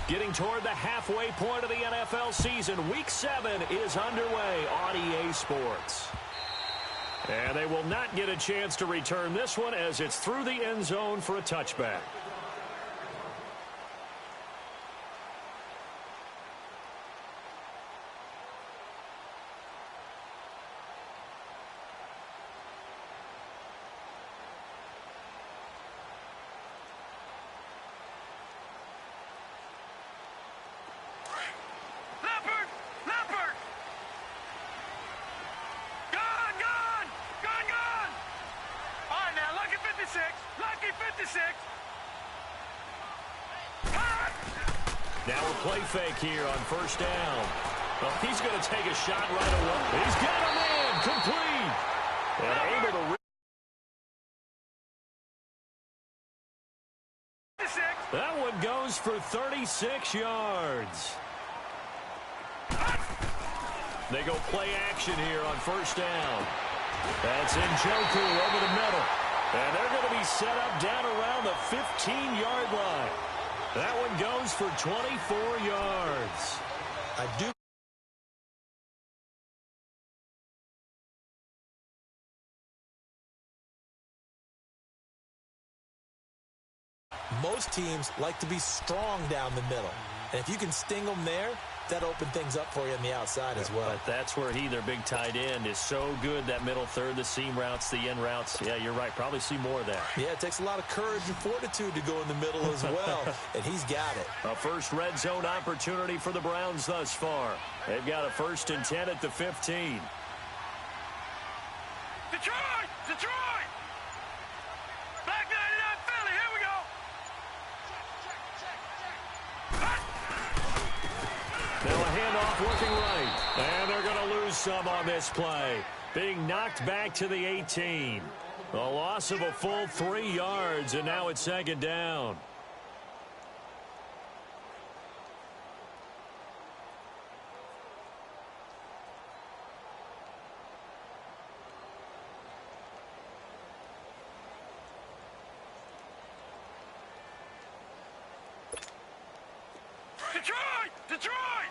Getting toward the halfway point of the NFL season. Week 7 is underway on EA Sports. And they will not get a chance to return this one as it's through the end zone for a touchback. Now a play fake here on first down. Well, he's going to take a shot right away. He's got a man complete. And able to... That one goes for 36 yards. They go play action here on first down. That's Njoku over the middle. And they're going to be set up down around the 15-yard line. That one goes for 24 yards. I do. Most teams like to be strong down the middle. And if you can sting them there, that open things up for you on the outside as well. But that's where their big tight end, is so good, that middle third, the seam routes, the end routes. Yeah, you're right. Probably see more of that. Yeah, it takes a lot of courage and fortitude to go in the middle as well, and he's got it. A first red zone opportunity for the Browns thus far. They've got a 1st and 10 at the 15. Detroit! Detroit! Back 99 Philly, here we go! Now a handoff working right. And they're going to lose some on this play. Being knocked back to the 18. A loss of a full 3 yards, and now it's 2nd down. Detroit! Detroit!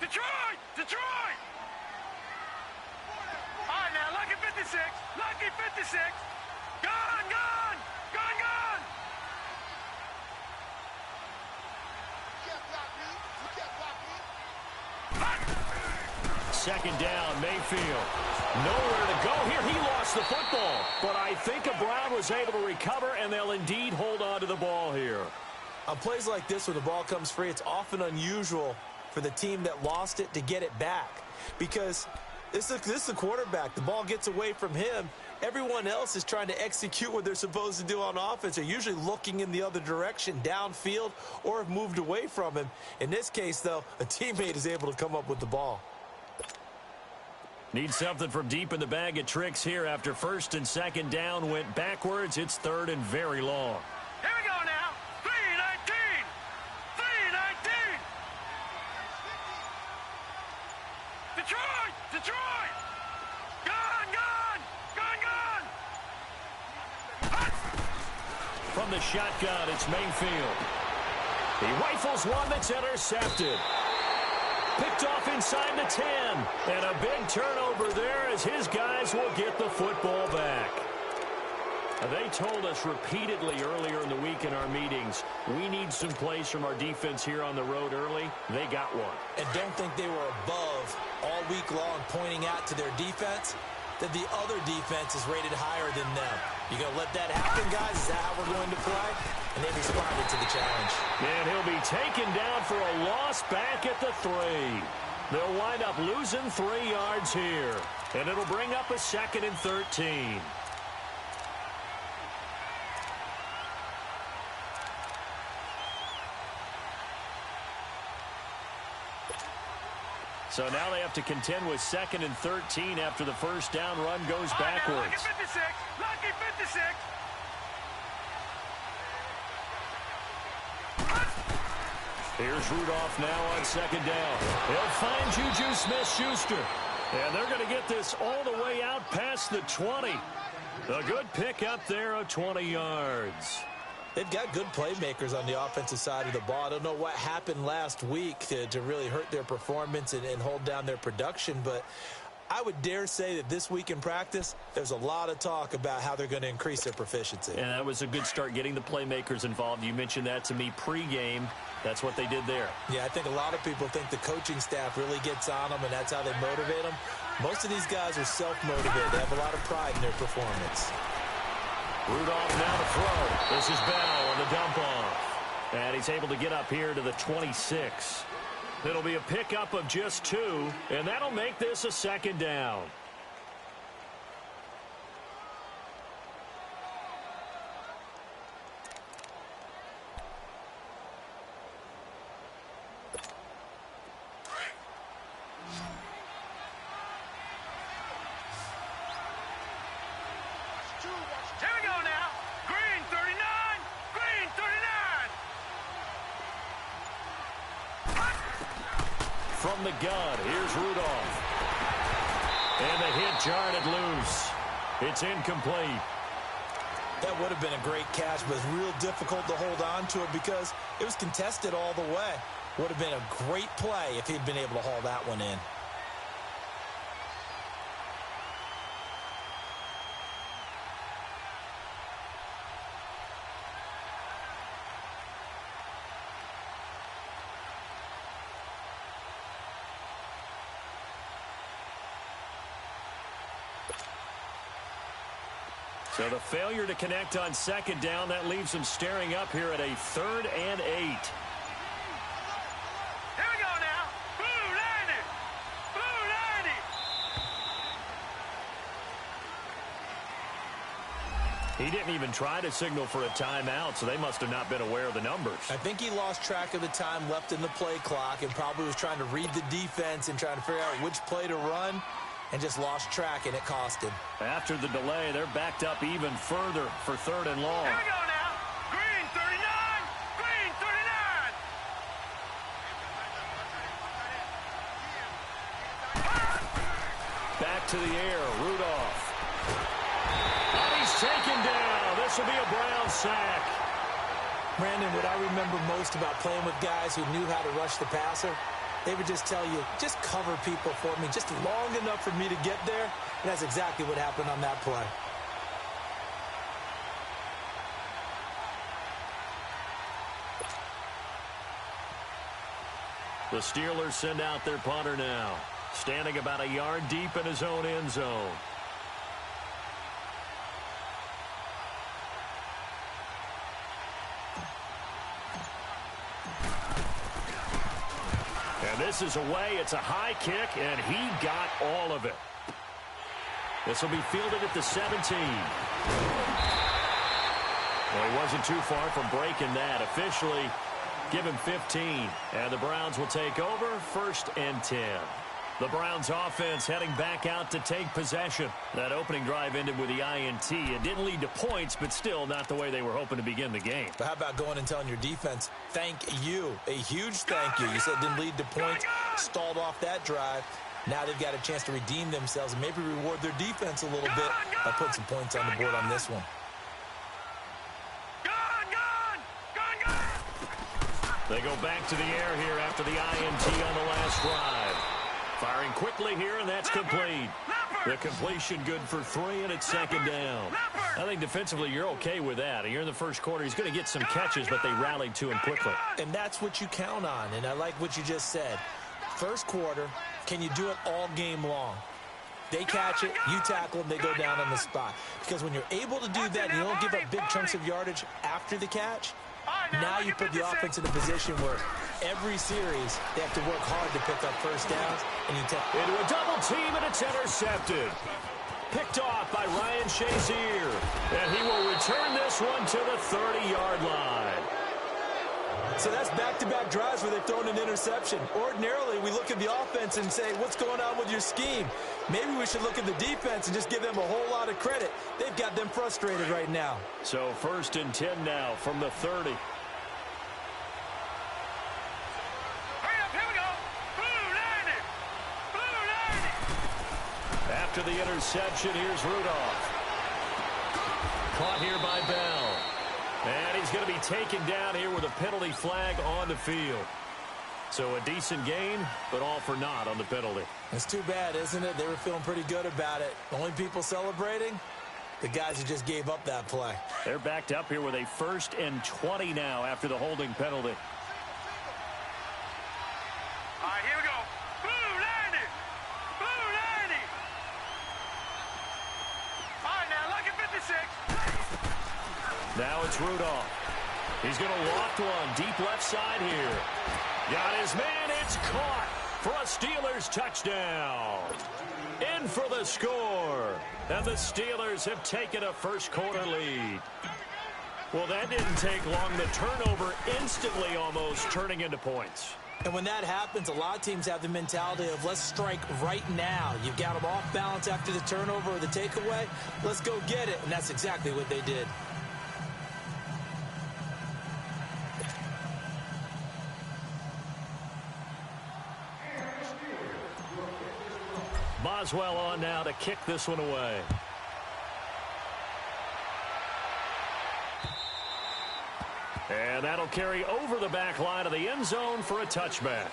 Detroit! Detroit! All right, now, lucky 56. Lucky 56. Gone, gone! Gone, gone! Second down, Mayfield. Nowhere to go here. He lost the football. But I think a Brown was able to recover, and they'll indeed hold on to the ball here. On plays like this, when the ball comes free, it's often unusual for the team that lost it to get it back. Because this is the quarterback. The ball gets away from him. Everyone else is trying to execute what they're supposed to do on offense. They're usually looking in the other direction, downfield, or have moved away from him. In this case, though, a teammate is able to come up with the ball. Need something from deep in the bag of tricks here after 1st and 2nd down went backwards. It's 3rd and very long. Here we go now. 3-19. 3-19. Detroit! Detroit! Gone, gone! Gone, gone! From the shotgun, it's Mayfield. He rifles one that's intercepted. Picked off inside the 10. And a big turnover there as his guys will get the football back. They told us repeatedly earlier in the week in our meetings, we need some plays from our defense here on the road early. They got one. And don't think they were above all week long pointing out to their defense that the other defense is rated higher than them. You going to let that happen, guys? Is that how we're going to play? And they responded to the challenge. And he'll be taken down for a loss back at the 3. They'll wind up losing 3 yards here. And it'll bring up a 2nd and 13. So now they have to contend with 2nd and 13 after the first down run goes backwards. Lucky 56. Lucky 56. Here's Rudolph now on 2nd down. He'll find Juju Smith-Schuster. And they're going to get this all the way out past the 20. A good pick up there of 20 yards. They've got good playmakers on the offensive side of the ball. I don't know what happened last week to really hurt their performance and hold down their production, but I would dare say that this week in practice, there's a lot of talk about how they're going to increase their proficiency. And that was a good start, getting the playmakers involved. You mentioned that to me pregame. That's what they did there. Yeah, I think a lot of people think the coaching staff really gets on them, and that's how they motivate them. Most of these guys are self-motivated. They have a lot of pride in their performance. Rudolph now to throw. This is Bell on the dump off. And he's able to get up here to the 26. It'll be a pickup of just 2, and that'll make this a second down. Here we go now. Green 39. Green 39. From the gun, here's Rudolph. And the hit jarred it loose. It's incomplete. That would have been a great catch, but it's real difficult to hold on to it because it was contested all the way. Would have been a great play if he'd been able to haul that one in. So the failure to connect on second down, that leaves them staring up here at a 3rd and 8. Here we go now. Blue 90. Blue 90. He didn't even try to signal for a timeout, so they must have not been aware of the numbers. I think he lost track of the time left in the play clock and probably was trying to read the defense and trying to figure out which play to run, and just lost track, and it cost him. After the delay, they're backed up even further for 3rd and long. Here we go now. Green 39. Green 39. Back to the air, Rudolph. And he's taken down. This will be a Brown sack. Brandon, what I remember most about playing with guys who knew how to rush the passer, they would just tell you, just cover people for me, just long enough for me to get there. And that's exactly what happened on that play. The Steelers send out their punter now, standing about a yard deep in his own end zone. This is away. It's a high kick, and he got all of it. This will be fielded at the 17. Well, he wasn't too far from breaking that. Officially, give him 15. And the Browns will take over, 1st and 10. The Browns offense heading back out to take possession. That opening drive ended with the INT. It didn't lead to points, but still not the way they were hoping to begin the game. But how about going and telling your defense, thank you, a huge thank you. You said it didn't lead to points, stalled off that drive. Now they've got a chance to redeem themselves and maybe reward their defense a little bit by putting some points on the board on this one. They go back to the air here after the INT on the last drive. Firing quickly here, and that's complete. The completion good for 3, and it's 2nd down. I think defensively you're okay with that. You're in the first quarter. He's going to get some catches, but they rallied to him quickly. And that's what you count on, and I like what you just said. First quarter, can you do it all game long? They catch it, you tackle them, they go down on the spot. Because when you're able to do that and you don't give up big chunks of yardage after the catch, now you put the offense in a position where every series they have to work hard to pick up first downs, and you take into a double team, and it's intercepted. Picked off by Ryan Shazier, and he will return this one to the 30-yard line. So that's back-to-back drives where they've thrown an interception. Ordinarily, we look at the offense and say, what's going on with your scheme? Maybe we should look at the defense and just give them a whole lot of credit. They've got them frustrated right now. So 1st and 10 now from the 30. After the interception, here's Rudolph. Caught here by Bell. And he's going to be taken down here with a penalty flag on the field. So a decent gain, but all for naught on the penalty. It's too bad, isn't it? They were feeling pretty good about it. Only people celebrating, the guys who just gave up that play. They're backed up here with a 1st and 20 now after the holding penalty. All right, here we go. Boo, Landy! Boo, Landy! All right, now, lucky 56. Now it's Rudolph. He's going to loft one deep left side here. Got his man. It's caught for a Steelers touchdown. In for the score. And the Steelers have taken a first-quarter lead. Well, that didn't take long. The turnover instantly almost turning into points. And when that happens, a lot of teams have the mentality of let's strike right now. You've got them off balance after the turnover or the takeaway. Let's go get it. And that's exactly what they did. Boswell on now to kick this one away. And that'll carry over the back line of the end zone for a touchback.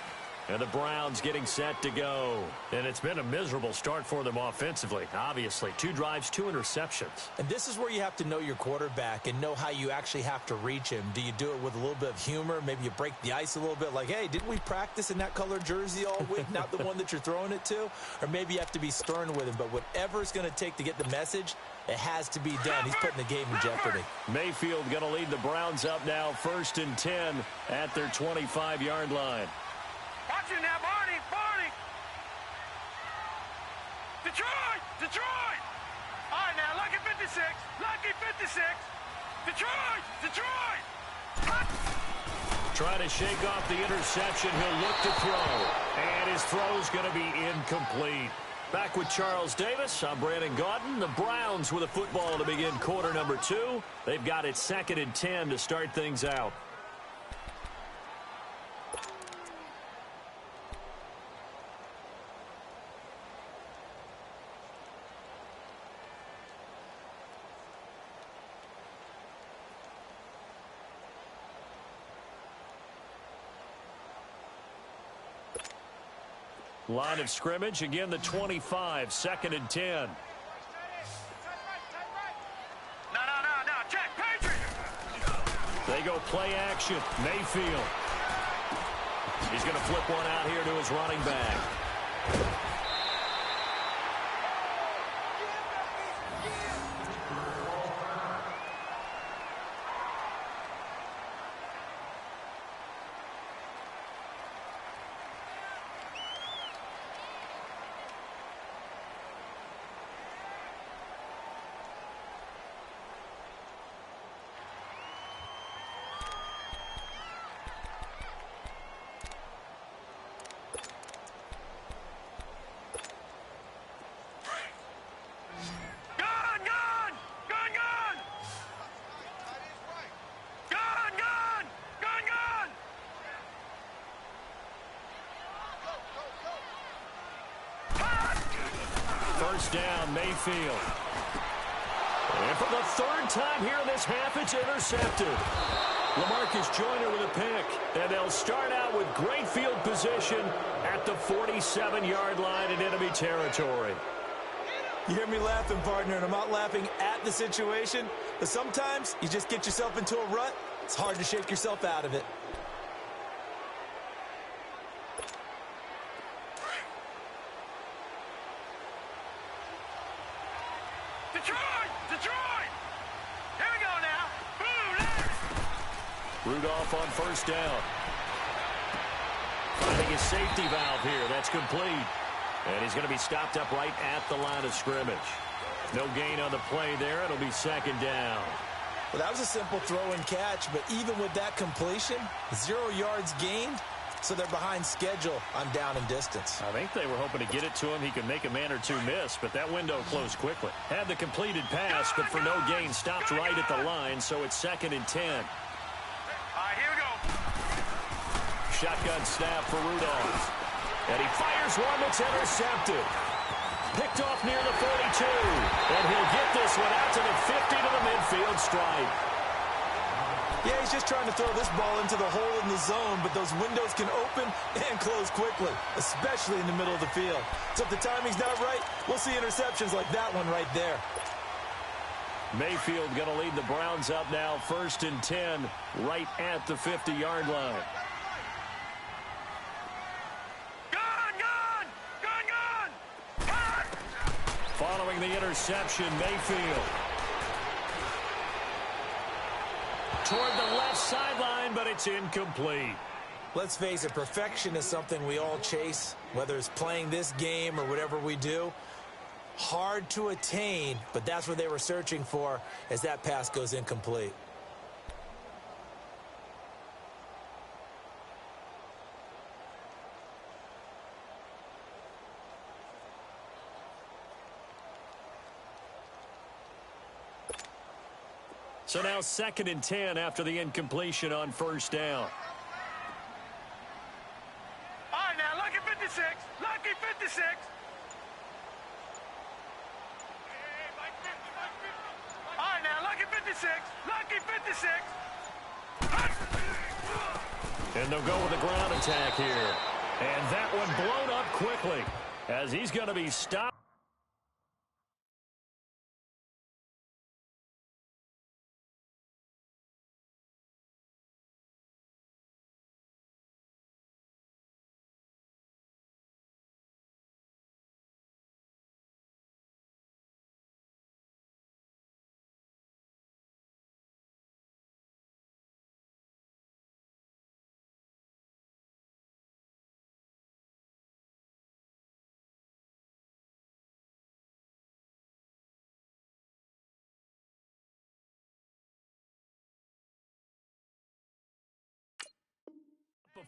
And the Browns getting set to go. And it's been a miserable start for them offensively, obviously. 2 drives, 2 interceptions. And this is where you have to know your quarterback and know how you actually have to reach him. Do you do it with a little bit of humor? Maybe you break the ice a little bit like, hey, didn't we practice in that color jersey all week? Not the one that you're throwing it to? Or maybe you have to be stern with him. But whatever it's going to take to get the message, it has to be done. He's putting the game in jeopardy. Mayfield going to lead the Browns up now 1st and 10 at their 25-yard line. Watch it now, Barney, Barney. Detroit, Detroit. All right, now, lucky 56, lucky 56. Detroit, Detroit. Trying to shake off the interception. He'll look to throw. And his throw's going to be incomplete. Back with Charles Davis, I'm Brandon Gaudin. The Browns with a football to begin quarter number 2. They've got it 2nd and 10 to start things out. Line of scrimmage, again the 25, 2nd and 10. No, check, Patriot. They go play action, Mayfield. He's going to flip one out here to his running back. First down, Mayfield. And for the 3rd time here in this half, it's intercepted. LaMarcus Joyner with a pick. And they'll start out with great field position at the 47-yard line in enemy territory. You hear me laughing, partner, and I'm not laughing at the situation, but sometimes you just get yourself into a rut. It's hard to shake yourself out of it. Detroit! Here we go now. Boo, Rudolph on first down. Finding his safety valve here. That's complete. And he's going to be stopped up right at the line of scrimmage. No gain on the play there. It'll be 2nd down. Well, that was a simple throw and catch, but even with that completion, 0 yards gained, so they're behind schedule on down and distance. I think they were hoping to get it to him. He could make a man or two miss, but that window closed quickly. Had the completed pass, but for no gain, stopped right at the line, so it's 2nd and 10. All right, here we go. Shotgun snap for Rudolph. And he fires one that's intercepted. Picked off near the 42. And he'll get this one out to the 50 to the midfield stripe. Yeah, he's just trying to throw this ball into the hole in the zone, but those windows can open and close quickly, especially in the middle of the field. So if the timing's not right, we'll see interceptions like that one right there. Mayfield going to lead the Browns up now, 1st and 10, right at the 50-yard line. Following the interception, Mayfield toward the left sideline, but it's incomplete. Let's face it, perfection is something we all chase, whether it's playing this game or whatever we do. Hard to attain, but that's what they were searching for as that pass goes incomplete. So now 2nd and 10 after the incompletion on 1st down. All right, now, lucky 56. Lucky 56. All right, now, lucky 56. Lucky 56. And they'll go with the ground attack here. And that one blown up quickly as he's going to be stopped.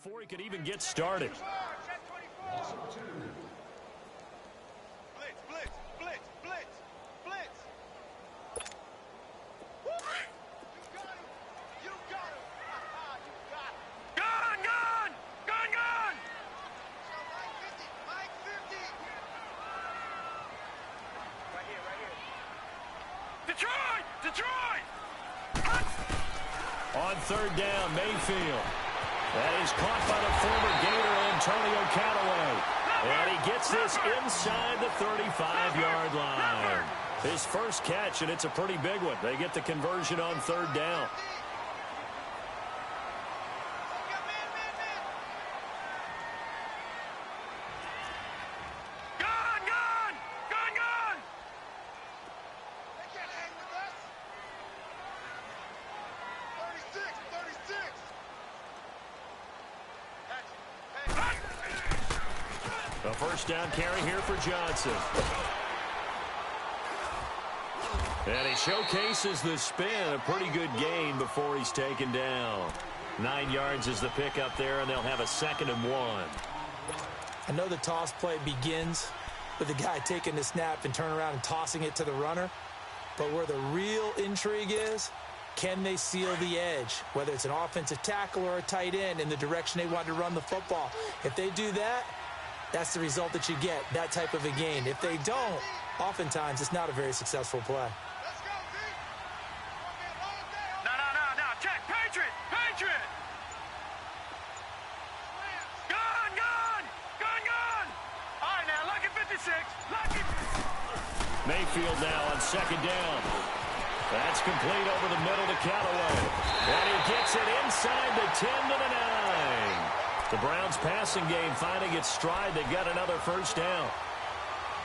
Before he could even get started. Blitz, blitz, blitz, blitz, blitz. You got him. You got him. You got him. Gun, gun, gun, gun. So Mike 50. Right here, right here. Detroit, Detroit. On 3rd down, Mayfield. That is caught by the former Gator, Antonio Callaway. And he gets this inside the 35-yard line. His first catch, and it's a pretty big one. They get the conversion on 3rd down. Gun, gun, gun, gun. They can't hang with us. 36, 36. A 1st down carry here for Johnson. And he showcases the spin. A pretty good gain before he's taken down. 9 yards is the pickup there, and they'll have a 2nd and 1. I know the toss play begins with the guy taking the snap and turning around and tossing it to the runner. But where the real intrigue is, can they seal the edge? Whether it's an offensive tackle or a tight end in the direction they want to run the football. If they do that, that's the result that you get, that type of a gain. If they don't, oftentimes it's not a very successful play. Let's go, D. No. Check. Patriot. Gun, gun, gun, gun. All right, now, lucky 56. Lucky. Mayfield now on 2nd down. That's complete over the middle to Callaway. And he gets it inside the 10 to the 9. The Browns passing game finding its stride. They got another 1st down.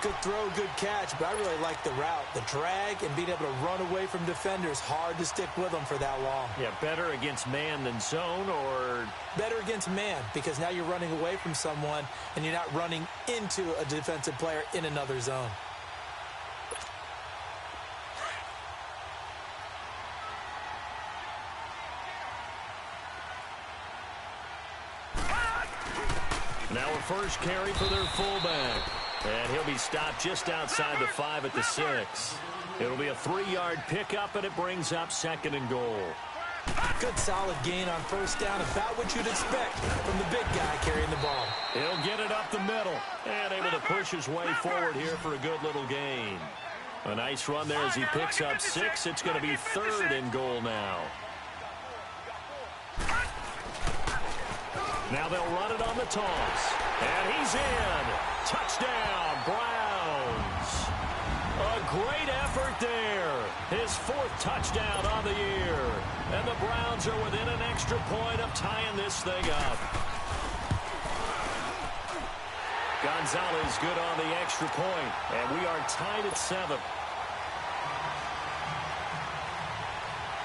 Good throw, good catch, but I really like the route. The drag and being able to run away from defenders, hard to stick with them for that long. Yeah, better against man than zone, or? Better against man, because now you're running away from someone and you're not running into a defensive player in another zone. Now a first carry for their fullback. And he'll be stopped just outside the 5 at the 6. It'll be a 3-yard pickup, and it brings up 2nd and goal. Good solid gain on 1st down, about what you'd expect from the big guy carrying the ball. He'll get it up the middle and able to push his way forward here for a good little gain. A nice run there as he picks up 6. It's going to be 3rd and goal now. Now they'll run it on the toss. And he's in. Touchdown, Browns. A great effort there. His fourth touchdown on the year. And the Browns are within an extra point of tying this thing up. Gonzalez good on the extra point. And we are tied at 7.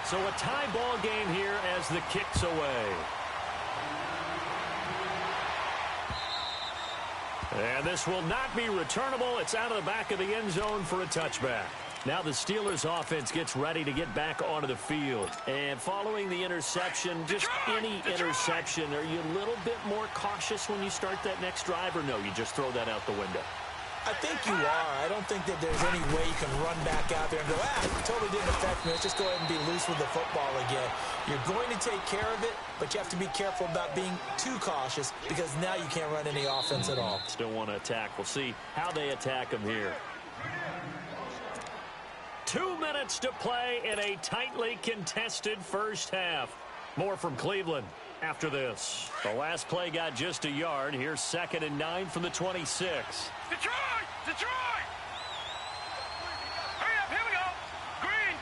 So a tie ball game here as the kick's away. And this will not be returnable. It's out of the back of the end zone for a touchback. Now the Steelers offense gets ready to get back onto the field. And following the interception, just any interception, are you a little bit more cautious when you start that next drive, or no, you just throw that out the window? I think you are. I don't think that there's any way you can run back out there and go, it totally didn't affect me. Let's just go ahead and be loose with the football again. You're going to take care of it, but you have to be careful about being too cautious because now you can't run any offense at all. Still want to attack. We'll see how they attack them here. 2 minutes to play in a tightly contested first half. More from Cleveland after this. The last play got just a yard. Here's 2nd and 9 from the 26. Detroit! Detroit! Hurry up, here we go. Green,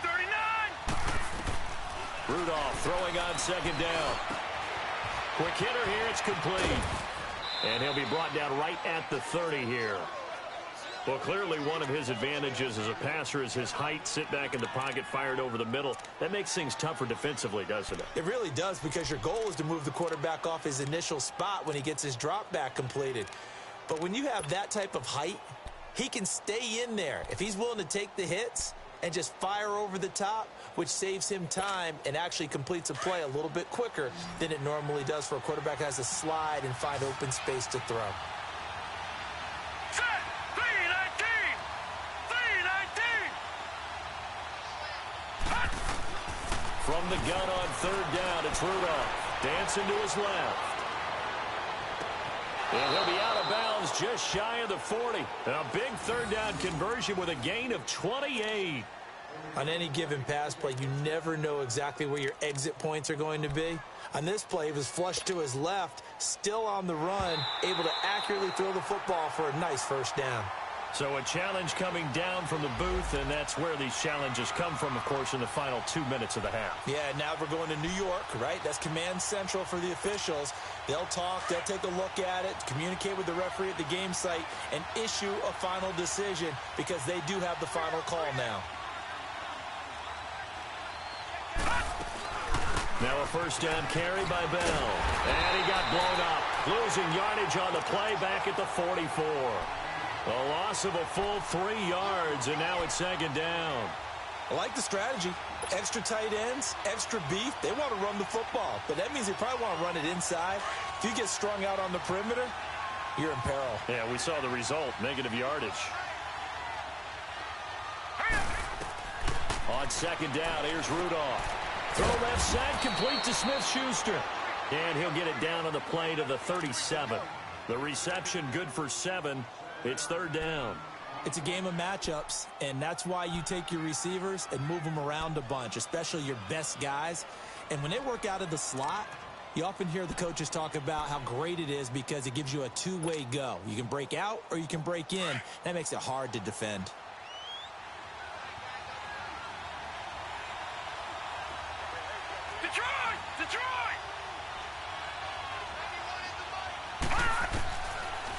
39. Rudolph throwing on 2nd down. Quick hitter here, it's complete. And he'll be brought down right at the 30 here. Well, clearly one of his advantages as a passer is his height. Sit back in the pocket, fired over the middle. That makes things tougher defensively, doesn't it? It really does, because your goal is to move the quarterback off his initial spot when he gets his drop back completed. But when you have that type of height, he can stay in there if he's willing to take the hits and just fire over the top, which saves him time and actually completes a play a little bit quicker than it normally does for a quarterback who has to slide and find open space to throw. Set! 319! 319! From the gun on 3rd down, it's Rudolph. Dancing to his left. And he'll be out of bounds just shy of the 40. A big 3rd down conversion with a gain of 28. On any given pass play, you never know exactly where your exit points are going to be. On this play, he was flushed to his left, still on the run, able to accurately throw the football for a nice 1st down. So a challenge coming down from the booth, and that's where these challenges come from, of course, in the final 2 minutes of the half. Yeah, now we're going to New York, right? That's command central for the officials. They'll talk, they'll take a look at it, communicate with the referee at the game site, and issue a final decision because they do have the final call now. Now a 1st down carry by Bell. And he got blown up. Losing yardage on the play back at the 44. A loss of a full 3 yards, and now it's 2nd down. I like the strategy. Extra tight ends, extra beef. They want to run the football, but that means they probably want to run it inside. If you get strung out on the perimeter, you're in peril. Yeah, we saw the result, negative yardage. On 2nd down, here's Rudolph. Throw left side, complete to Smith-Schuster. And he'll get it down on the play to the 37. The reception good for 7. It's 3rd down. It's a game of matchups, and that's why you take your receivers and move them around a bunch, especially your best guys. And when they work out of the slot, you often hear the coaches talk about how great it is because it gives you a two-way go. You can break out or you can break in. That makes it hard to defend. Detroit! Detroit!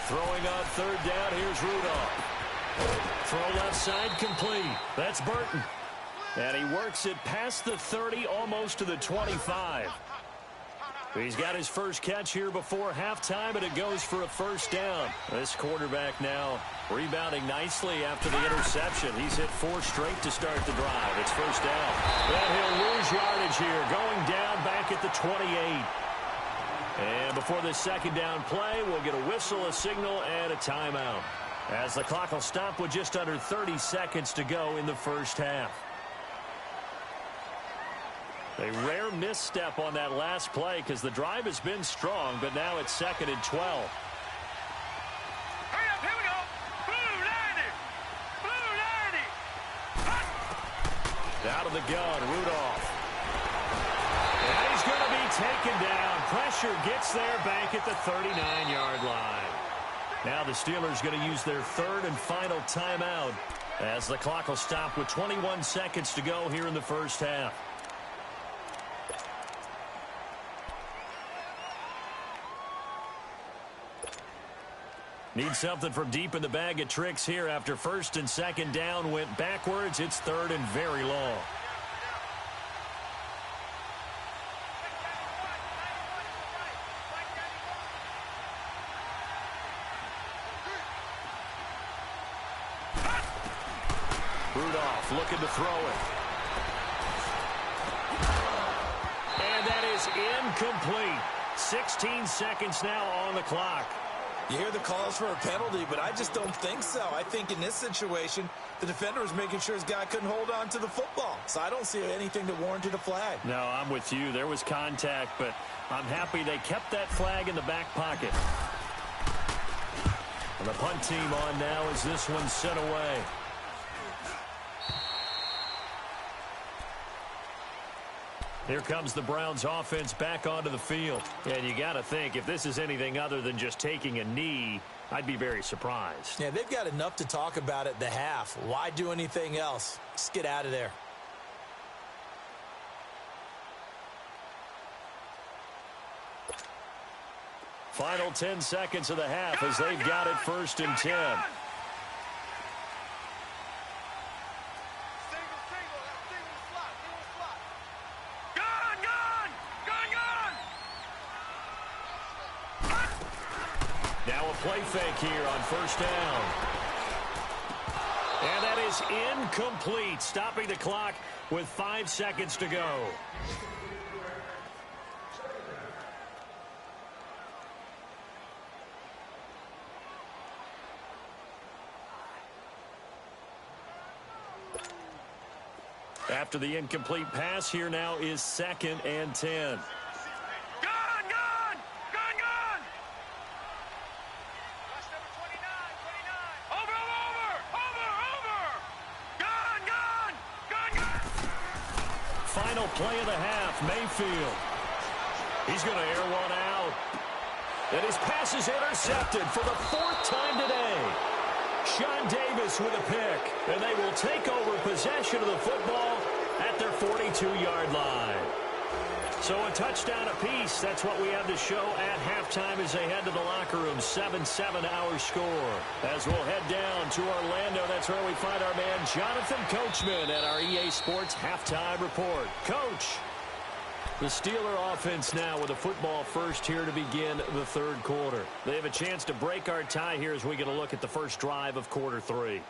Throwing on 3rd down, here's Rudolph. Throw left side, complete. That's Burton. And he works it past the 30, almost to the 25. He's got his first catch here before halftime, and it goes for a 1st down. This quarterback now rebounding nicely after the interception. He's hit 4 straight to start the drive. It's 1st down. And he'll lose yardage here, going down back at the 28. And before this 2nd down play, we'll get a whistle, a signal, and a timeout, as the clock will stop with just under 30 seconds to go in the first half. A rare misstep on that last play because the drive has been strong, but now it's 2nd and 12. Hurry up, here we go. Blue 90. Blue 90. Out of the gun, Rudolph. And he's going to be taken down pressure gets there back at the 39-yard line. Now the Steelers going to use their third and final timeout as the clock will stop with 21 seconds to go here in the first half. Need something from deep in the bag of tricks here after first and second down went backwards. It's third and very long. Rudolph looking to throw it. And that is incomplete. 16 seconds now on the clock. You hear the calls for a penalty, but I just don't think so. I think in this situation, the defender was making sure his guy couldn't hold on to the football. So I don't see anything that warranted a flag. No, I'm with you. There was contact, but I'm happy they kept that flag in the back pocket. And the punt team on now as this one's sent away. Here comes the Browns offense back onto the field. And you got to think, if this is anything other than just taking a knee, I'd be very surprised. Yeah, they've got enough to talk about at the half. Why do anything else? Just get out of there. Final 10 seconds of the half as they've got it first and 10. Play fake here on first down. And that is incomplete, stopping the clock with 5 seconds to go. After the incomplete pass, here now is second and 10. Play of the half, Mayfield. He's going to air one out. And his pass is intercepted for the 4th time today. Sean Davis with a pick. And they will take over possession of the football at their 42-yard line. So a touchdown apiece. That's what we have to show at halftime as they head to the locker room. 7-7 our score. As we'll head down to Orlando, that's where we find our man Jonathan Coachman at our EA Sports Halftime Report. Coach, the Steeler offense now with a football first here to begin the third quarter. They have a chance to break our tie here as we get a look at the first drive of quarter 3.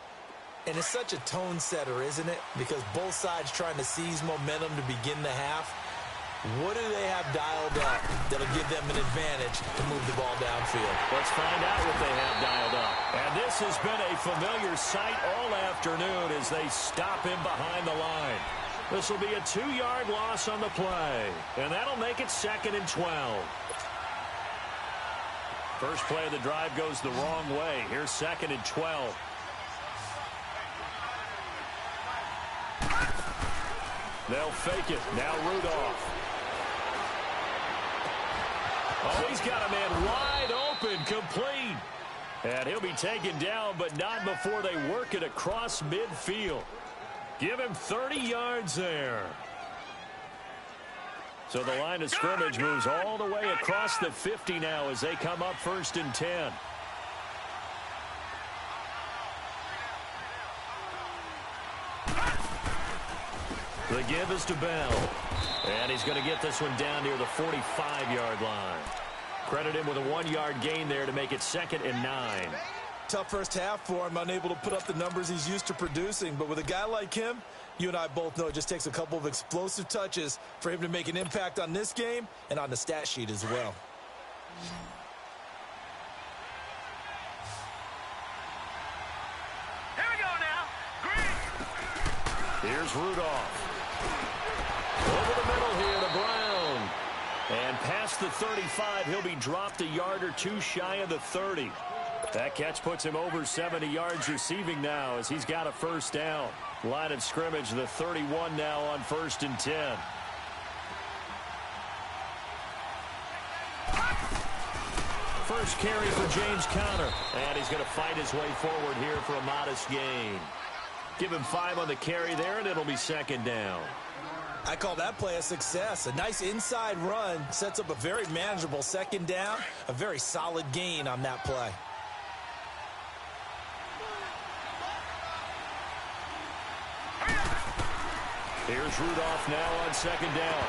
And it's such a tone setter, isn't it? Because both sides trying to seize momentum to begin the half. What do they have dialed up that'll give them an advantage to move the ball downfield? Let's find out what they have dialed up. And this has been a familiar sight all afternoon as they stop him behind the line. This will be a 2-yard loss on the play. And that'll make it second and 12. First play of the drive goes the wrong way. Here's second and 12. They'll fake it. Now Rudolph. Oh, he's got a man wide open, complete. And he'll be taken down, but not before they work it across midfield. Give him 30 yards there. So the line of scrimmage moves all the way across the 50 now as they come up first and 10. The give is to Bell. And he's going to get this one down near the 45-yard line. Credit him with a 1-yard gain there to make it second and 9. Tough first half for him, unable to put up the numbers he's used to producing. But with a guy like him, you and I both know it just takes a couple of explosive touches for him to make an impact on this game and on the stat sheet as well. Here we go now. Green. Here's Rudolph. Over the middle here to Brown. And past the 35, he'll be dropped a yard or two shy of the 30. That catch puts him over 70 yards receiving now as he's got a first down. Line of scrimmage, the 31 now on first and 10. first carry for James Conner. And he's going to fight his way forward here for a modest gain. Give him 5 on the carry there, and it'll be second down. I call that play a success. A nice inside run sets up a very manageable second down. A very solid gain on that play. Here's Rudolph now on second down.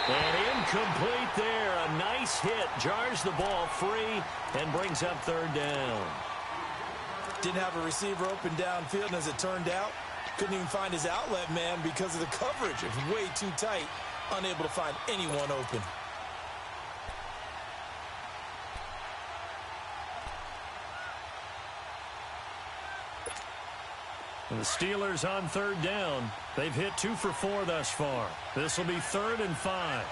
And incomplete there. A nice hit. Jars the ball free and brings up third down. Didn't have a receiver open downfield, and as it turned out, couldn't even find his outlet man because of the coverage. It was way too tight. Unable to find anyone open. And the Steelers on third down. They've hit 2 for 4 thus far. This will be 3rd and 5.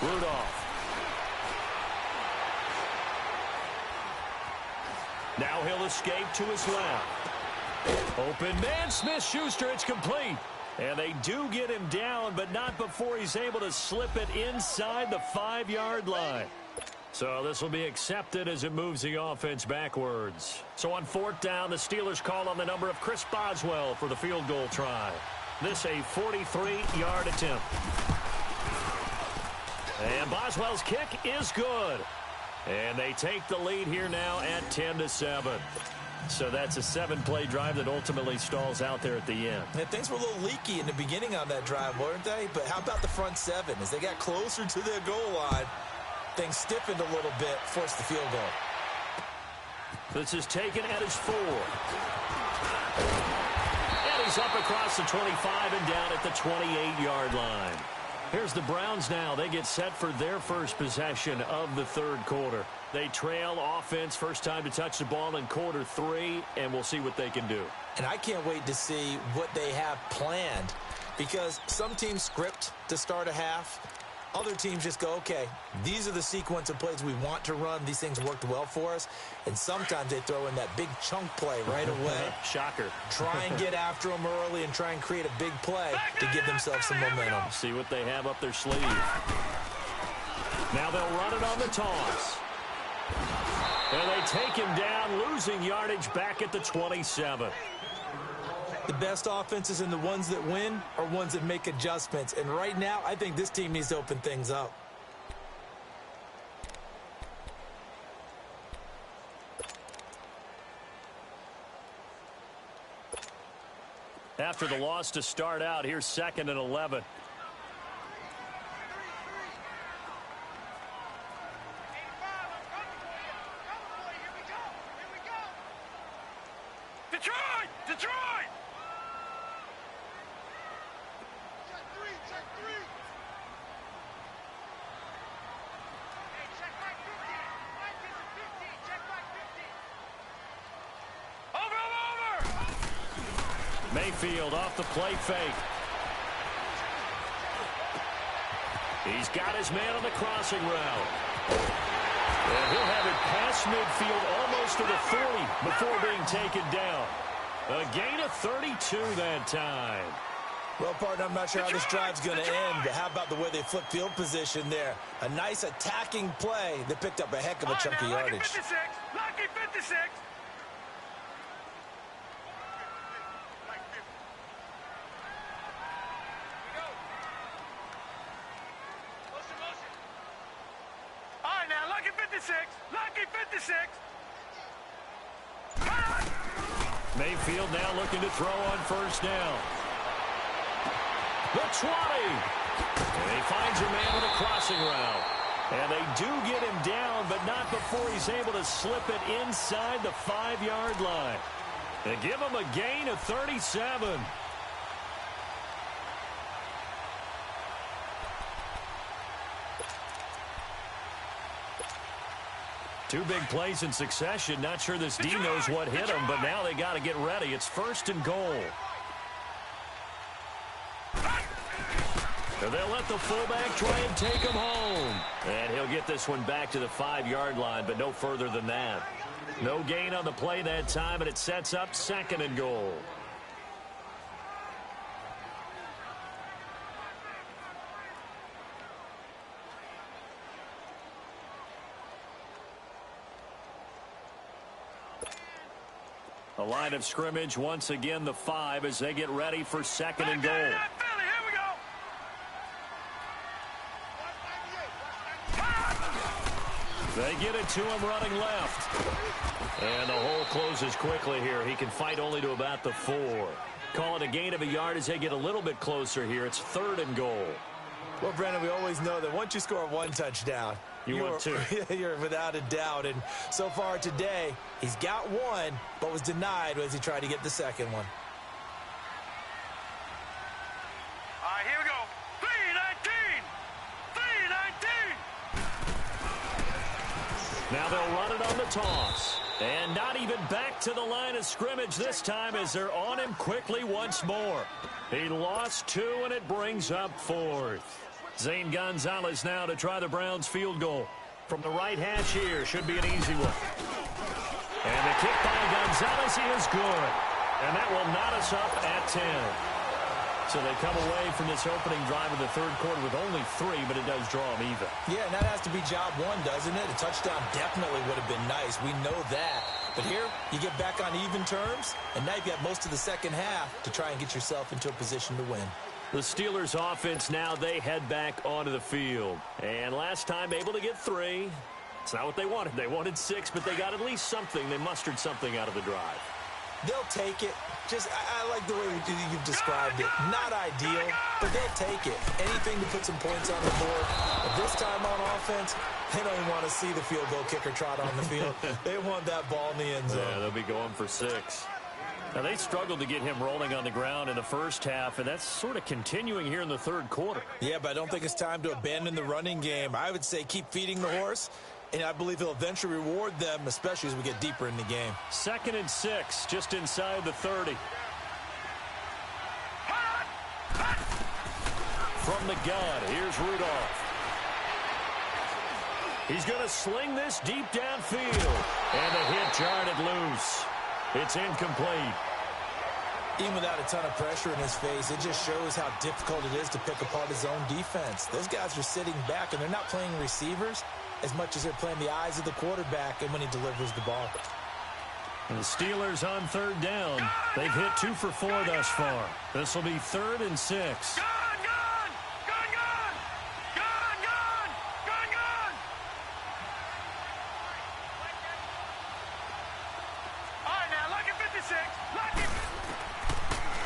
Rudolph. Now he'll escape to his left. Open man, Smith-Schuster, it's complete. And they do get him down, but not before he's able to slip it inside the 5-yard line. So this will be accepted as it moves the offense backwards. So on 4th down, the Steelers call on the number of Chris Boswell for the field goal try. This a 43-yard attempt. And Boswell's kick is good. And they take the lead here now at 10-7. So that's a 7-play drive that ultimately stalls out there at the end. And things were a little leaky in the beginning on that drive, weren't they? But how about the front 7? As they got closer to their goal line, things stiffened a little bit, forced the field goal. This is taken at his 4. And he's up across the 25 and down at the 28-yard line. Here's the Browns now. They get set for their first possession of the third quarter. They trail offense, first time to touch the ball in quarter 3, and we'll see what they can do. And I can't wait to see what they have planned, because some teams script to start a half. Other teams just go, okay, these are the sequence of plays we want to run. These things worked well for us. And sometimes they throw in that big chunk play right away. Shocker. Try and get after them early and try and create a big play to give themselves some momentum. See what they have up their sleeve. Now they'll run it on the toss. And they take him down, losing yardage back at the 27. The best offenses and the ones that win are ones that make adjustments. And right now, I think this team needs to open things up. After the loss to start out, here's 2nd and 11. Detroit! Detroit! Check three. Hey, check back 15. Mike is at 15. Check back 15. Over! Mayfield off the play fake. He's got his man on the crossing route. And he'll have it past midfield almost to the 40 before being taken down. A gain of 32 that time. Well, partner, I'm not sure how this drive's going to end, but how about the way they flip field position there? A nice attacking play that picked up a heck of a chunk of yardage. Lucky 56. Lucky 56. All right, now, lucky 56. Lucky 56. Mayfield now looking to throw on first down. The 20. And he finds a man with a crossing route. And they do get him down, but not before he's able to slip it inside the 5-yard line. They give him a gain of 37. Two big plays in succession. Not sure this D knows what hit him, but now they got to get ready. It's 1st and goal. And they'll let the fullback try and take him home. And he'll get this one back to the 5-yard line, but no further than that. No gain on the play that time, and it sets up 2nd and goal. A line of scrimmage, once again the 5 as they get ready for second and goal. They get it to him running left. And the hole closes quickly here. He can fight only to about the 4. Call it a gain of a yard as they get a little bit closer here. It's third and goal. Well, Brandon, we always know that once you score one touchdown, you want two. You're without a doubt. And so far today, he's got one, but was denied as he tried to get the second one. All right, here we go. 3-19. 3-19. Now they'll run it on the toss. And not even back to the line of scrimmage this time as they're on him quickly once more. He lost 2, and it brings up 4th. Zane Gonzalez now to try the Browns field goal. From the right hash here, should be an easy one. And the kick by Gonzalez is good. And that will knot us up at 10. So they come away from this opening drive of the third quarter with only 3, but it does draw them even. Yeah, and that has to be job 1, doesn't it? A touchdown definitely would have been nice. We know that. But here, you get back on even terms, and now you've got most of the second half to try and get yourself into a position to win. The Steelers offense now, they head back onto the field. And last time able to get 3. It's not what they wanted. They wanted 6, but they got at least something. They mustered something out of the drive. They'll take it. I like the way you've described it. Not ideal, but they'll take it. Anything to put some points on the board. But this time on offense, they don't even want to see the field goal kicker trot on the field. They want that ball in the end zone. Yeah, they'll be going for 6. Now, they struggled to get him rolling on the ground in the first half, and that's sort of continuing here in the third quarter. Yeah, but I don't think it's time to abandon the running game. I would say keep feeding the horse, and I believe he'll eventually reward them, especially as we get deeper in the game. 2nd and 6, just inside the 30. From the gun, here's Rudolph. He's going to sling this deep downfield, and the hit jarred it loose. It's incomplete. Even without a ton of pressure in his face, it just shows how difficult it is to pick apart his own defense. Those guys are sitting back, and they're not playing receivers as much as they're playing the eyes of the quarterback and when he delivers the ball. And the Steelers on third down. They've hit 2 for 4 thus far. This will be 3rd and 6.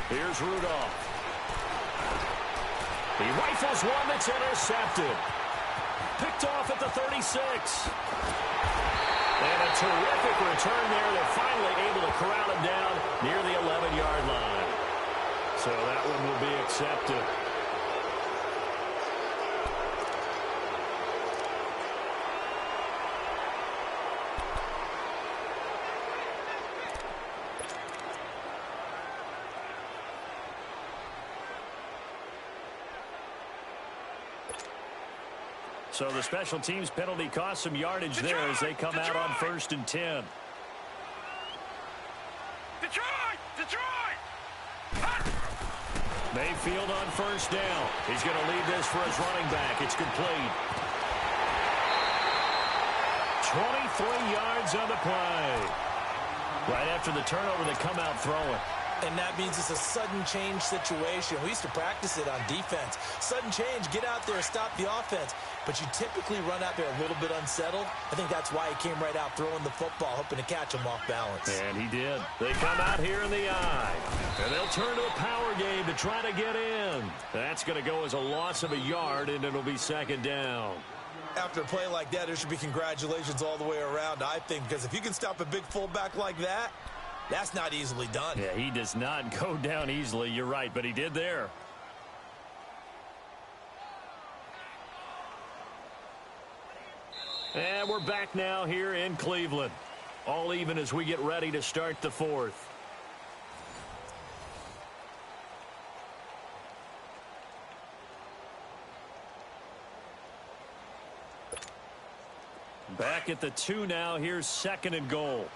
Here's Rudolph. He rifles one that's intercepted. Picked off at the 36. And a terrific return there. They're finally able to corral him down near the 11-yard line. So that one will be accepted. So the special teams penalty cost some yardage there as they come out on 1st and 10. Mayfield on 1st down. He's going to lead this for his running back. It's complete. 23 yards on the play. Right after the turnover, they come out throwing. And that means it's a sudden change situation. We used to practice it on defense. Sudden change, get out there, stop the offense. But you typically run out there a little bit unsettled. I think that's why he came right out throwing the football, hoping to catch him off balance. And he did. They come out here in the eye. And they'll turn to a power game to try to get in. That's going to go as a loss of a yard, and it'll be 2nd down. After a play like that, there should be congratulations all the way around, I think, because if you can stop a big fullback like that, that's not easily done. Yeah, he does not go down easily. You're right, but he did there. And we're back now here in Cleveland. All even as we get ready to start the 4th. Back at the 2 now. Here's 2nd and goal.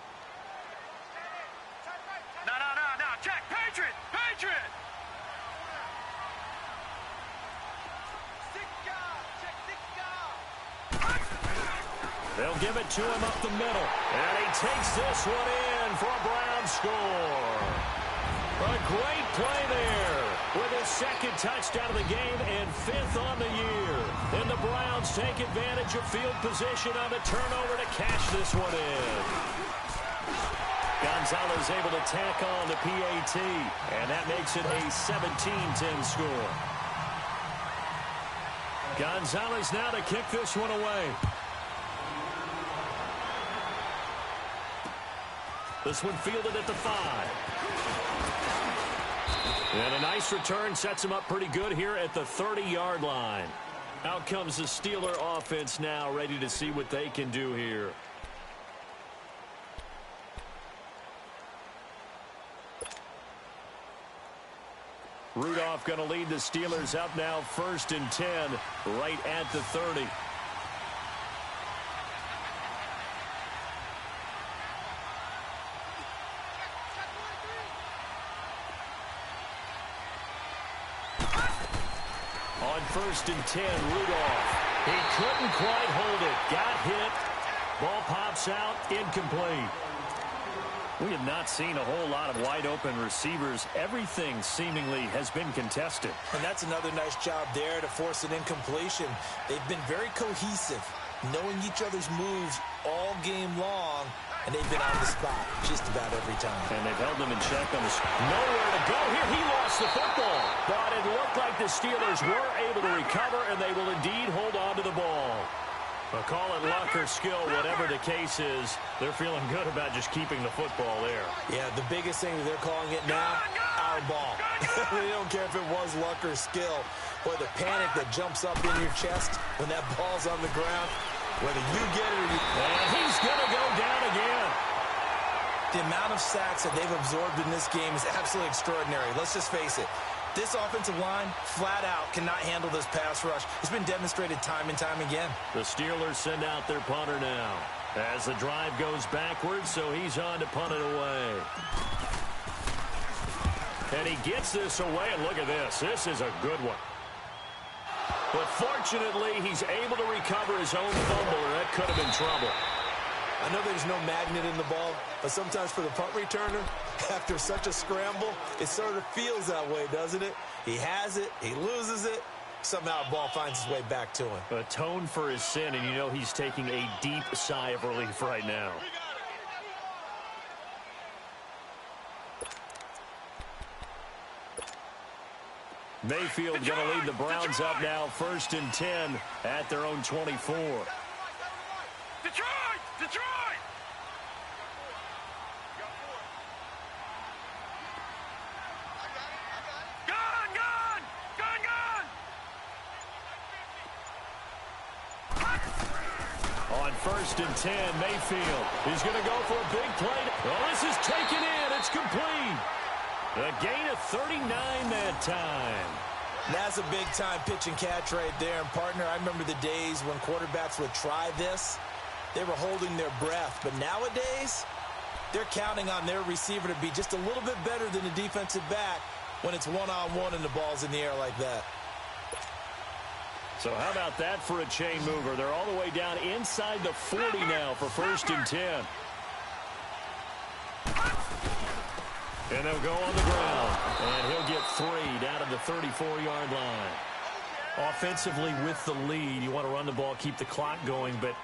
No. Check. Patriot. They'll give it to him up the middle. And he takes this one in for a Brown touchdown score. A great play there with his second touchdown of the game and 5th on the year. And the Browns take advantage of field position on the turnover to cash this one in. Gonzalez able to tack on the PAT, and that makes it a 17-10 score. Gonzalez now to kick this one away. This one fielded at the 5. And a nice return sets him up pretty good here at the 30-yard line. Out comes the Steeler offense now, ready to see what they can do here. Rudolph going to lead the Steelers up now 1st and 10, right at the 30. On 1st and 10, Rudolph. He couldn't quite hold it. Got hit. Ball pops out. Incomplete. We have not seen a whole lot of wide-open receivers. Everything seemingly has been contested. And that's another nice job there to force an incompletion. They've been very cohesive, knowing each other's moves all game long, and they've been on the spot just about every time. And they've held them in check on the nowhere to go here. He lost the football. But it looked like the Steelers were able to recover, and they will indeed hold on to the ball. But call it luck or skill, whatever the case is, they're feeling good about just keeping the football there. Yeah, the biggest thing that they're calling it now, our ball. They don't care if it was luck or skill. Boy, the panic that jumps up in your chest when that ball's on the ground, whether you get it or you... And he's going to go down again. The amount of sacks that they've absorbed in this game is absolutely extraordinary. Let's just face it. This offensive line, flat out, cannot handle this pass rush. It's been demonstrated time and time again. The Steelers send out their punter now as the drive goes backwards, so he's on to punt it away. And he gets this away, and look at this. This is a good one. But fortunately, he's able to recover his own fumble, or that could have been trouble. I know there's no magnet in the ball, but sometimes for the punt returner, after such a scramble, it sort of feels that way, doesn't it? He has it, he loses it, somehow the ball finds its way back to him. Atone for his sin, and you know he's taking a deep sigh of relief right now. Mayfield going to lead the Browns up now 1st and 10 at their own 24. Detroit! Detroit! Gone! Gone! Gone! Gone! On 1st and 10, Mayfield. He's going to go for a big play. Oh, this is taken in. It's complete. A gain of 39 that time. That's a big-time pitch and catch right there. And, partner, I remember the days when quarterbacks would try this. They were holding their breath. But nowadays, they're counting on their receiver to be just a little bit better than the defensive back when it's one-on-one and the ball's in the air like that. So how about that for a chain mover? They're all the way down inside the 40 now for 1st and 10. And they'll go on the ground. And he'll get 3 down to the 34-yard line. Offensively with the lead, you want to run the ball, keep the clock going, but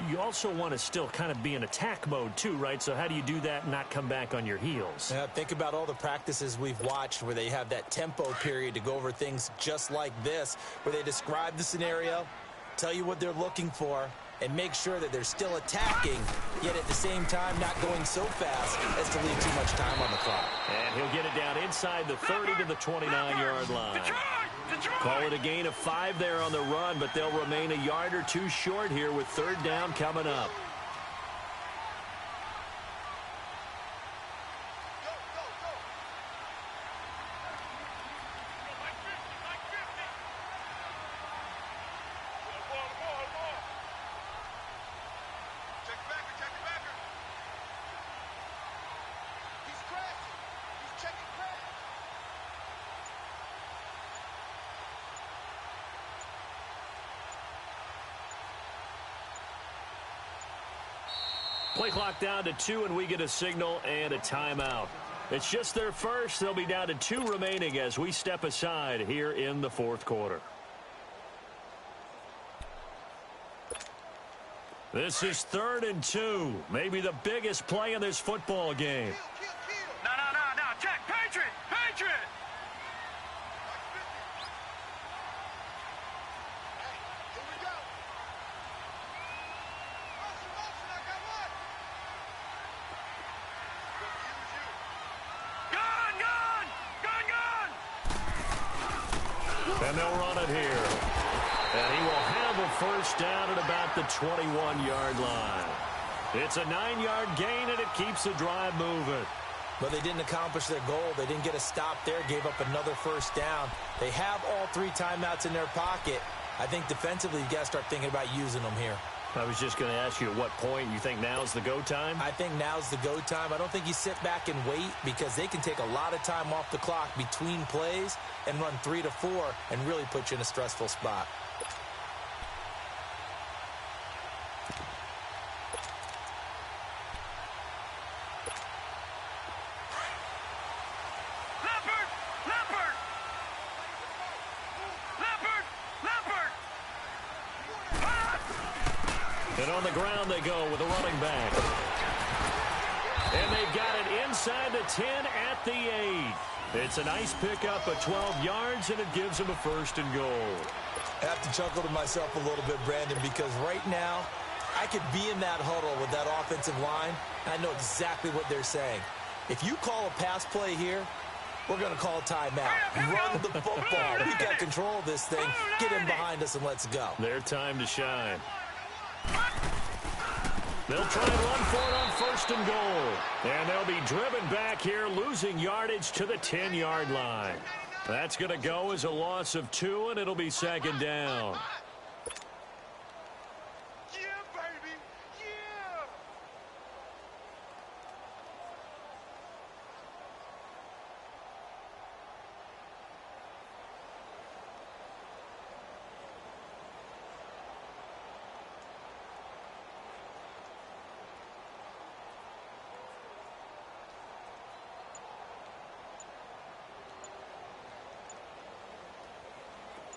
you also want to still kind of be in attack mode too, right? So how do you do that and not come back on your heels? Yeah, think about all the practices we've watched where they have that tempo period to go over things just like this, where they describe the scenario, tell you what they're looking for, and make sure that they're still attacking, yet at the same time not going so fast as to leave too much time on the clock. And he'll get it down inside the 30 to the 29-yard line. Call it a gain of 5 there on the run, but they'll remain a yard or two short here with 3rd down coming up. Play clock down to 2, and we get a signal and a timeout. It's just their first. They'll be down to 2 remaining as we step aside here in the fourth quarter. This is 3rd and 2. Maybe the biggest play in this football game. No, check. Patriot! Hey, here we go. Wilson, I got one. Gun! And they'll run it here. And he will have a first down at about the 21-yard line. It's a 9-yard gain, and it keeps the drive moving. But they didn't accomplish their goal. They didn't get a stop there, gave up another first down. They have all 3 timeouts in their pocket. I think defensively, you've got to start thinking about using them here. I was just going to ask you at what point you think now's the go time? I think now's the go time. I don't think you sit back and wait because they can take a lot of time off the clock between plays and run 3 to 4 and really put you in a stressful spot. And on the ground they go with a running back. And they've got it inside the 10 at the 8. It's a nice pickup of 12 yards, and it gives them a 1st and goal. I have to chuckle to myself a little bit, Brandon, because right now I could be in that huddle with that offensive line, and I know exactly what they're saying. If you call a pass play here, we're going to call a timeout. Run the football. We got control of this thing. Get in behind us and let's go. Their time to shine. They'll try and run for it on 1st and goal. And they'll be driven back here, losing yardage to the 10-yard line. That's going to go as a loss of 2, and it'll be 2nd down. Yeah, baby. Yeah.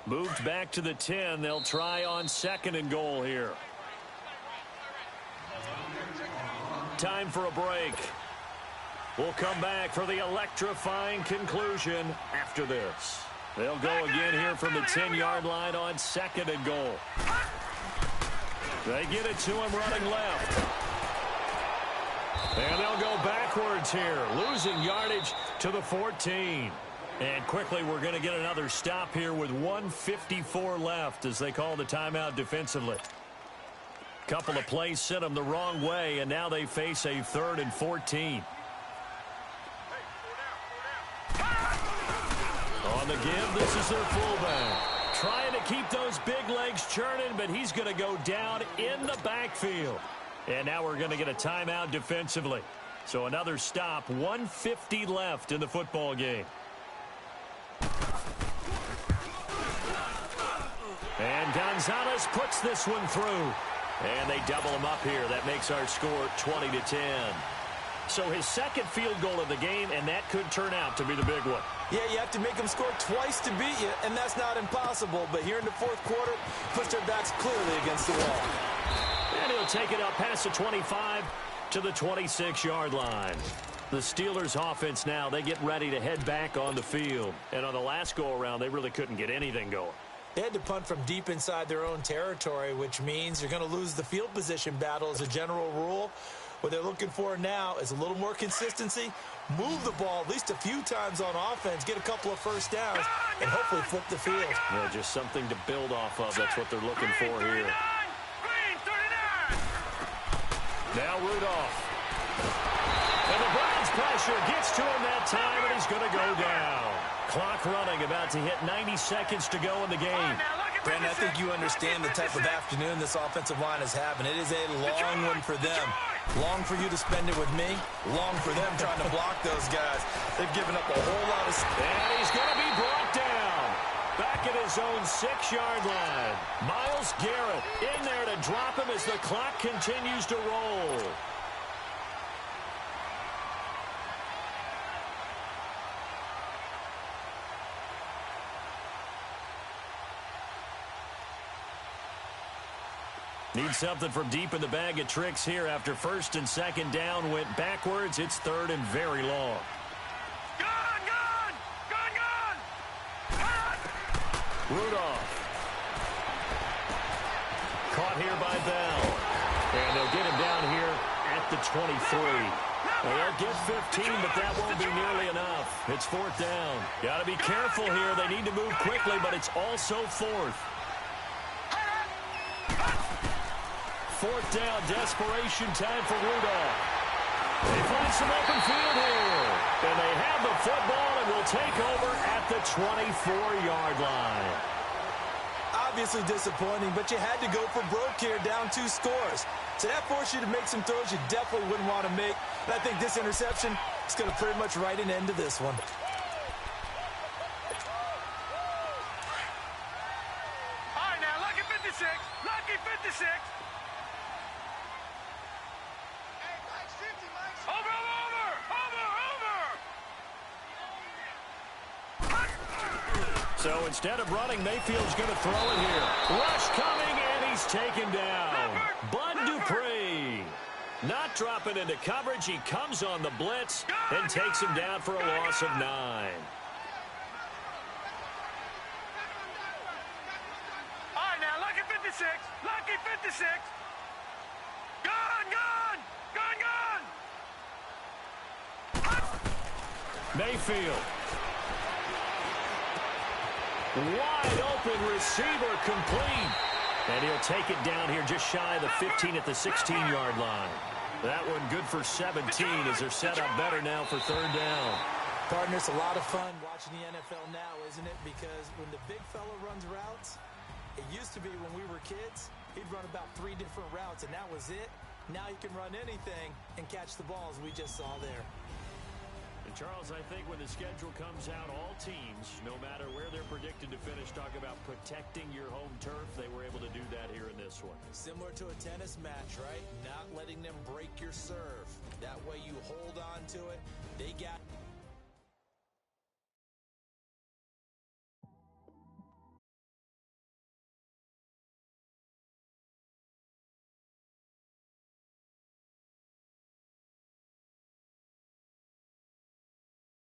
Moved back to the 10. They'll try on 2nd and goal here. Time for a break. We'll come back for the electrifying conclusion after this. They'll go again here from the 10-yard line on 2nd and goal. They get it to him running left. And they'll go backwards here, losing yardage to the 14. And quickly, we're going to get another stop here with 1:54 left as they call the timeout defensively. Couple of plays sent them the wrong way, and now they face a 3rd and 14. On the give, this is their fullback. Trying to keep those big legs churning, but he's going to go down in the backfield. And now we're going to get a timeout defensively. So another stop, 1:50 left in the football game. And Gonzalez puts this one through. And they double him up here. That makes our score 20-10. So his 2nd field goal of the game, and that could turn out to be the big one. Yeah, you have to make them score twice to beat you, and that's not impossible. But here in the 4th quarter, puts their backs clearly against the wall. And he'll take it up past the 25 to the 26-yard line. The Steelers' offense now, they get ready to head back on the field. And on the last go-around, they really couldn't get anything going. They had to punt from deep inside their own territory, which means you're going to lose the field position battle as a general rule. What they're looking for now is a little more consistency, move the ball at least a few times on offense, get a couple of first downs, and hopefully flip the field. Yeah, just something to build off of. That's what they're looking for here. Now Rudolph. And the Browns pressure gets to him that time, and he's going to go down. Clock running, about to hit 90 seconds to go in the game. Brandon, I think you understand the type of afternoon this offensive line is having. It is a long one for them. Long for you to spend it with me. Long for them trying to block those guys. They've given up a whole lot of... And he's going to be brought down. Back at his own 6-yard line. Myles Garrett in there to drop him as the clock continues to roll. Need something from deep in the bag of tricks here after first and second down went backwards. It's third and very long. Gone, gone! Gone, gone! Rudolph. Caught here by Bell. And they'll get him down here at the 23. Well, they'll get 15, but that won't be nearly enough. It's fourth down. Got to be careful here. They need to move quickly, but it's also fourth. Fourth down, desperation time for Rudolph. They find some open field here. And they have the football and will take over at the 24-yard line. Obviously disappointing, but you had to go for broke here, down 2 scores. So that forced you to make some throws you definitely wouldn't want to make. And I think this interception is going to pretty much write an end to this one. All right, now, lucky 56. Lucky 56. Over, over, over, over. So instead of running, Mayfield's going to throw it here. Rush coming, and he's taken down. Bud Dupree not dropping into coverage. He comes on the blitz and takes him down for a loss of 9. All right, now, lucky 56. Lucky 56. Gone, gone, gone, gone. Mayfield. Wide open receiver complete. And he'll take it down here just shy of the 15 at the 16-yard line. That one good for 17 as they're set up better now for third down. Partner, it's a lot of fun watching the NFL now, isn't it? Because when the big fella runs routes, it used to be when we were kids, he'd run about 3 different routes, and that was it. Now he can run anything and catch the balls we just saw there. And Charles, I think when the schedule comes out, all teams, no matter where they're predicted to finish, talk about protecting your home turf. They were able to do that here in this one. Similar to a tennis match, right? Not letting them break your serve. That way you hold on to it. They got